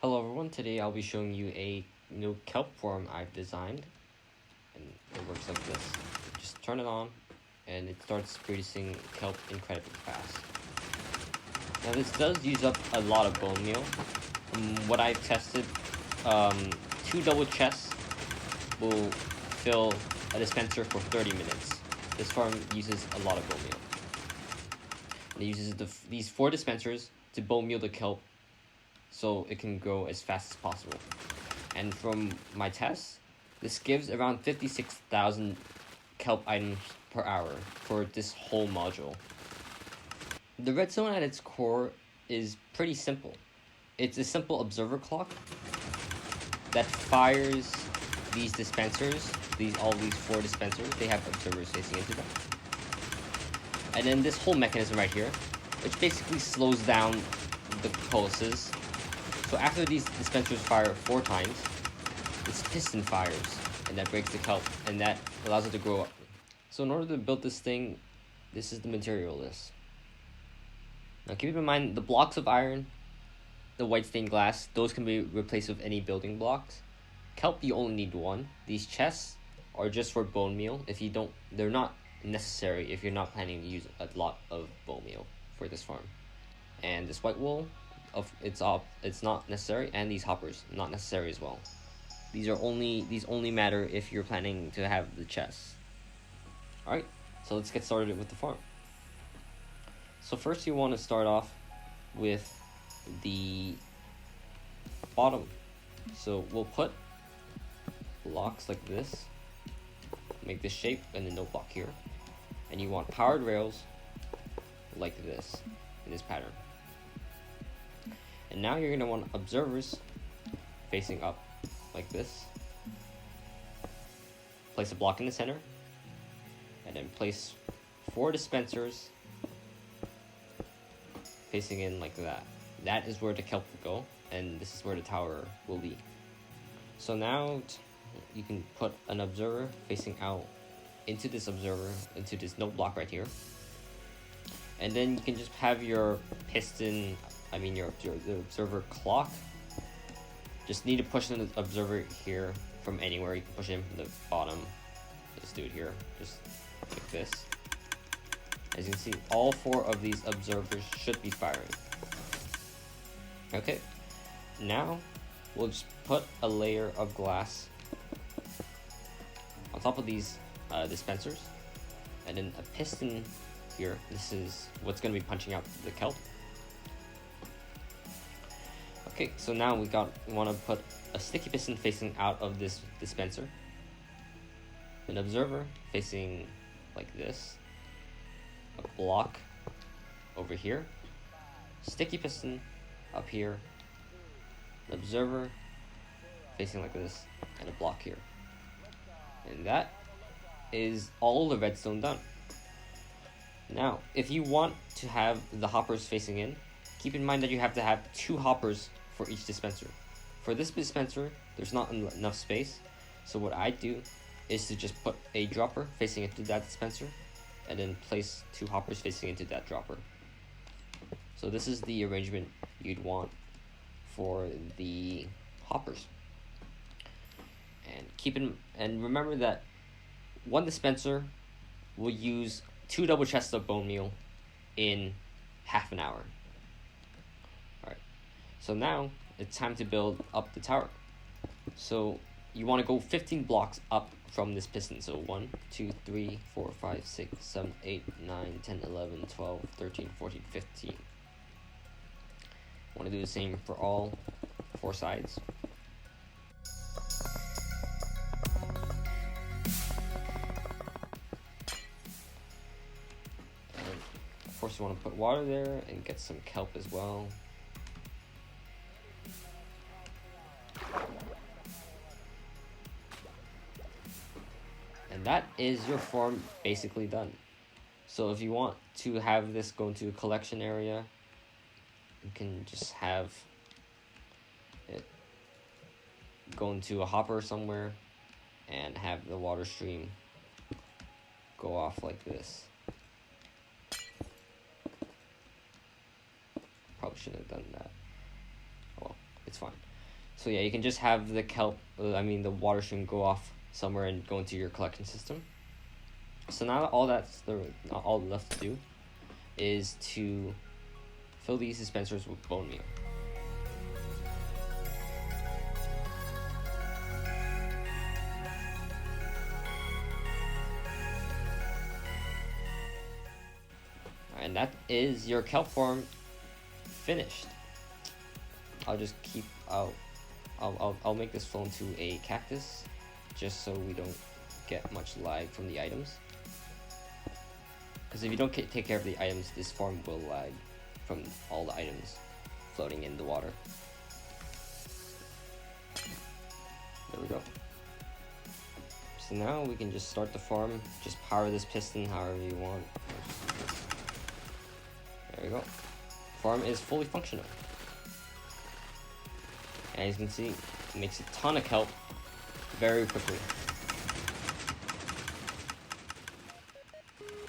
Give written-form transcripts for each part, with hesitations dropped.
Hello everyone, today I'll be showing you a new kelp form I've designed, and it works like this. Just turn it on and it starts producing kelp incredibly fast. Now this does use up a lot of bone meal. What I've tested, 2 double chests will fill a dispenser for 30 minutes. This farm uses a lot of bone meal. And it uses these 4 dispensers to bone meal the kelp so it can grow as fast as possible. And from my tests, this gives around 56,000 kelp items per hour for this whole module. The redstone at its core is pretty simple. It's a simple observer clock that fires these dispensers, all these 4 dispensers. They have observers facing into them. And then this whole mechanism right here, which basically slows down the pulses. So after these dispensers fire 4 times, this piston fires, and that breaks the kelp, and that allows it to grow up. So in order to build this thing, this is the material list. Now keep in mind, the blocks of iron, the white stained glass, those can be replaced with any building blocks. Kelp, you only need 1. These chests are just for bone meal. They're not necessary if you're not planning to use a lot of bone meal for this farm. And this white wool, it's not necessary, and these hoppers not necessary as well. These only matter if you're planning to have the chests. Alright, so let's get started with the farm. So first you want to start off with the bottom. So we'll put blocks like this, make this shape, and then no block here. And you want powered rails like this, in this pattern. And now you're going to want observers facing up like this. Place a block in the center, and then place 4 dispensers facing in like that. That is where the kelp will go, and this is where the tower will be. So now you can put an observer facing out into this note block right here. And then you can just have your piston, your observer clock. Just need to push the observer here from anywhere. You can push it from the bottom. Let's do it here, just like this. As you can see, all 4 of these observers should be firing. Okay, now we'll just put a layer of glass on top of these dispensers, and then a piston here. This is what's going to be punching out the kelp. Okay, so now we want to put a sticky piston facing out of this dispenser, an observer facing like this, a block over here, sticky piston up here, an observer facing like this, and a block here. And that is all the redstone done. Now, if you want to have the hoppers facing in, keep in mind that you have to have 2 hoppers for each dispenser. For this dispenser, there's not enough space, so what I do is to just put a dropper facing into that dispenser, and then place 2 hoppers facing into that dropper. So this is the arrangement you'd want for the hoppers. And remember that 1 dispenser will use 2 double chests of bone meal in half an hour. Alright, so now it's time to build up the tower. So you want to go 15 blocks up from this piston. So 1, 2, 3, 4, 5, 6, 7, 8, 9, 10, 11, 12, 13, 14, 15. Want to do the same for all 4 sides. Of course, you want to put water there and get some kelp as well. And that is your farm basically done. So if you want to have this go into a collection area, you can just have it go into a hopper somewhere and have the water stream go off like this. Probably shouldn't have done that. Oh well, it's fine. So yeah, you can just have the kelp, the water stream go off somewhere and go into your collection system. So now all left to do is to fill these dispensers with bone meal. And that is your kelp farm finished. I'll make this flow into a cactus, just so we don't get much lag from the items. Because if you don't take care of the items, this farm will lag from all the items floating in the water. There we go. So now we can just start the farm, just power this piston however you want. There we go. Farm is fully functional. And as you can see, it makes a ton of kelp very quickly.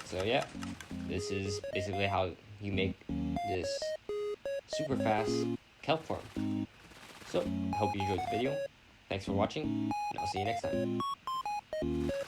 So yeah, this is basically how you make this super fast kelp farm. So, I hope you enjoyed the video. Thanks for watching, and I'll see you next time.